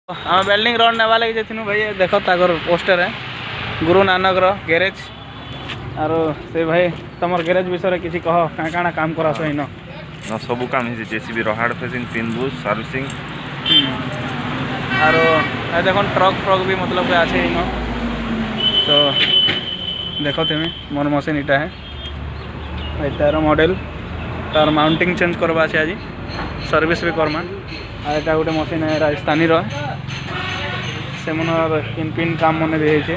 आम welding rod नेवा लगे जाइनु भाई देख ताकर पोस्टर है गुरु नानक गैरेज आर से भाई तुम गैरेज विषय किसी कह क्या क्या काम कर इन सब काम है जेसीबी रहाड़ फेसिंग पिन बुश सर्विसिंग आर देख ट्रक फ्रक भी मतलब के आछे इन तो देख तुम मोर मशीन इटा है तार मॉडल तार माउंटिंग चेंज करवा आज सर्विस भी करमा आ एटा गोटे मशीन है राजस्थानी से मन पिन पिन काम मन भी है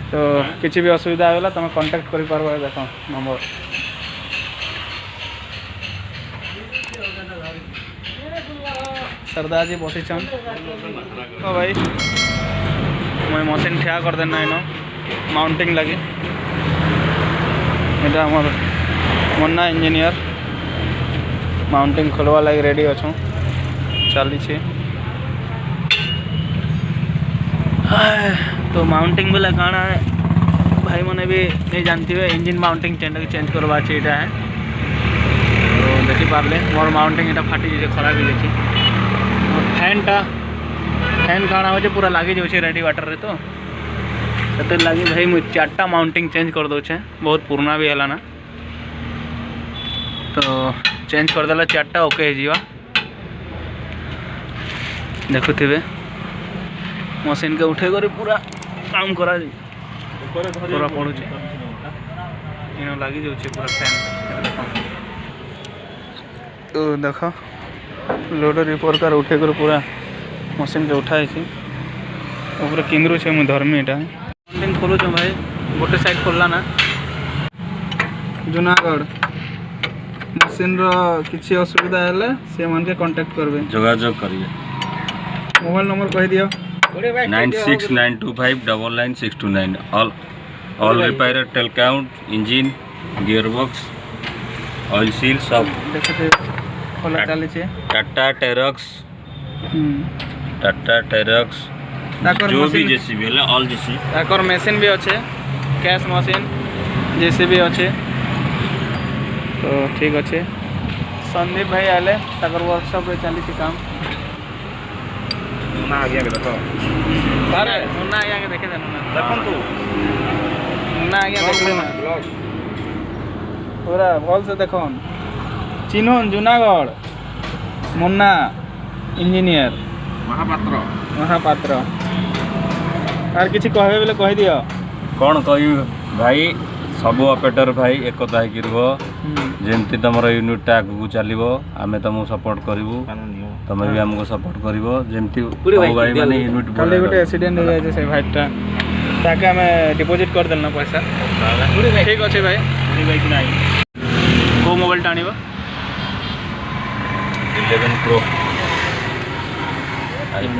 तो किसी भी असुविधा होगा तुम कांटेक्ट कर पार देख नंबर सरदार जी बसीचन तो भाई मैं मशीन ठिया कर देना इन माउंटिंग लगी यहाँ हमार मुन्ना इंजीनियर माउंटिंग खोलवा लगी रेडी अच्छे चली तो माउंटिंग बोले काना है भाई मैंने भी नहीं जानती हुए इंजिन माउंटिंग चेंज करवा यहाँ है तो देखी पारे मोर माउंटिंग यहाँ फाटी जाए खराब हो जाए फैन काना हो पूरा लगी जाऊे रेडी वाटर रे तो लगी भाई मुझे 4टा माउंटिंग चेंज कर दूचे बहुत पुराना भी है ना तो चेंज करदेला 4टा ओके हो देखुवे मशीन के उठे कर पूरा काम करा पूरा पड़ू लगी जाऊे पूरा फैन तो देख लोडर रिपोर कर उठे कर पूरा मशीन के उठाई पूरा किंग्रू छे मुझे धर्मी यहाँ मशीन खोलु भाई गोटे साइड खोलला ना जूनागढ़ मशीन किसी असुविधा है से मन के कांटेक्ट करबे जोगाजोग करिए मोबाइल नंबर कह दियो 9692599629 ऑल रिपेयर टेल काउंट इंजिन गियरबॉक्स ऑयल सील सब देखते खोला चली छे टाटा टेरक्स जो भी जेसीबी है ऑल जेसीबी ताकर मशीन भी अच्छे कैश मशीन जेसीबी अच्छे तो ठीक अच्छे संदीप भाई आले ताकर वर्कशॉप रे चली काम ना आगे देखो अरे मुन्ना आगे देखे देना देखन तू मुन्ना आगे देख लेना पूरा भल से देखन चिन्हन जूनागढ़ मुन्ना इंजीनियर महापात्र आर किसी कहबे बोले कह दियो कौन कह भाई सब ऑपरेटर भाई एकता होकर रुह जमती तुम यूनिटा आगू चलो आम तुमको सपोर्ट करूँ तुम भी आमको सपोर्ट करमती भाई मैंने यूनिट कल गोटे एक्सीडेंट हो जाए से भाईटा ताके आम डिपोजिट कर देना पैसा ठीक अच्छे भाई को मोबाइल टाण 11 Pro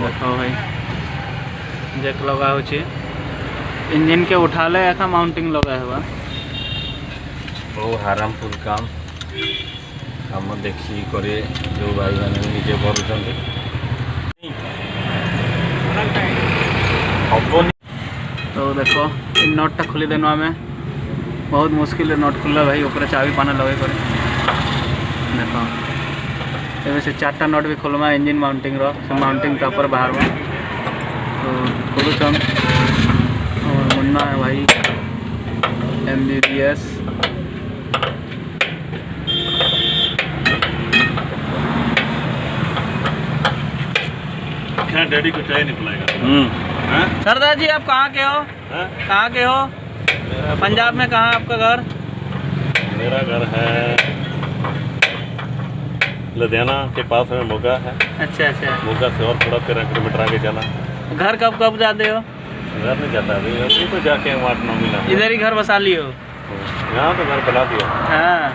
देखो भाई जैक लगा हो इंजन के उठा ले ऐसा माउंटिंग लगा हुआ बहुत हारामपुर काम हम देखी करे जो भाई मैंने निजे कर तो देखो इन नटटा खोली देनु आम बहुत मुश्किल नट खुला भाई ऊपर चाबी पाना लगे कर देखो एवं से 4टा नट भी खोलमा इंजिन माउंटिंग माउंटिंग तापर बाहर तो खोलुचन मुन्ना है भाई MBBS डैडी को चाय निकलाएगा सरदार जी आप कहाँ के हो कहाँ के हो पंजाब में कहाँ आपका घर मेरा घर है लुधियाना के पास में मोगा है अच्छा मोगा से और थोड़ा 13 किलोमीटर आगे जाना घर कब जाते हो घर नहीं जाता अभी तो जाके 8-9 महीना इधर ही घर बसा लियो यहाँ तो घर बना दिया हाँ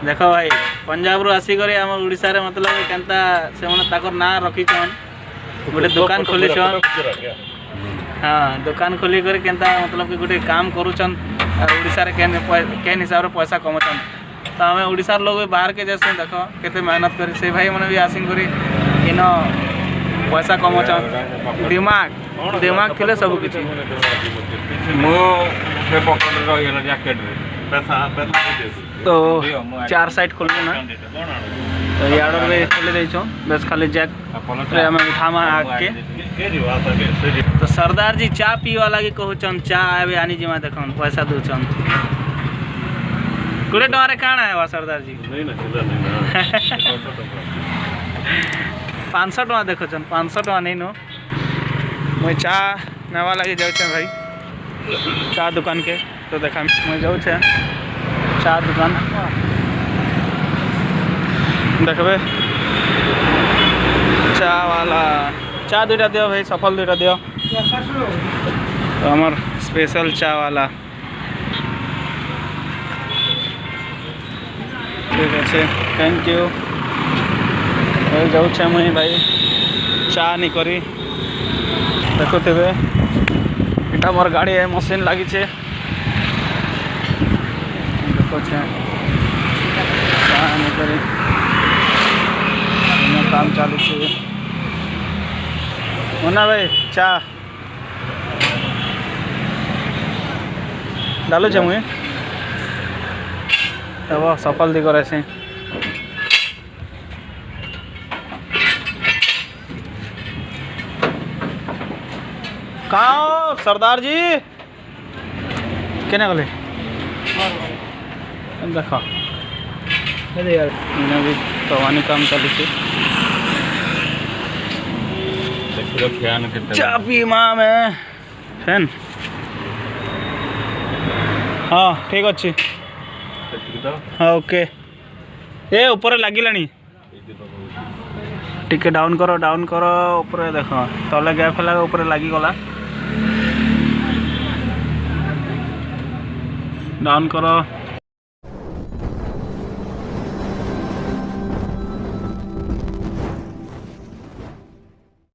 देखो भाई पंजाब रू आसिक आम ओडिशा रे मतलब केनता से माने ताकर ना रखीछन गोटे दुकान खोलीछन हाँ दुकान खोली कर केनता मतलब कि गोटे काम करूछन और ओडिशा रे केन हिसाब रे पैसा कमाछन तो हमें ओडिशा लोग भी बाहर के जैसे देखो केते मेहनत करी से भाई मैंने भी आसिंग करी इन पैसा कमाछन दिमाग थिले सब किछि मो पे पॉकेट रह जैकेट रे पैसा तो 4 साइड खोल ना तो यार्डर भी खोली देछो बस खाली जैक रे हमें उठामा आके तो सरदार जी चा पीवा लगी कहूचन चा आबे आनी जिमा देखन पैसा दूचन कोड़े टमारे काना है वा सरदार जी नहीं ना किला नहीं ना 500 टका देखोचन 500 टका नहीं नो मैं चा नेवा लगी जाऊ छे भाई चा दुकान के तो देखा मैं जाऊ छे चा दुकान देखबे चा वाला चा दुटा दियो भाई सफल दुटा दियो तो हमार स्पेशल चा वाला ठीक है थैंक यू भाई जाऊ छे मुई भाई चा नहीं करी देखुथे इटा मोर गाड़ी है मशीन लगी छे देखो छे चा नहीं करी काम चालू छे मुन्ना भाई चा डालू छे मुई तब सफल दी करे छे कहाँ सरदार जी केने गले देखा भी कवानी काम चालू छे चा पी माँ में फैन हाँ ठीक अच्छी हाँ ओके ये ऊपर लगिलानी टिके डाउन करो ऊपर देख तले गैप है ऊपर लगिगला डाउन करो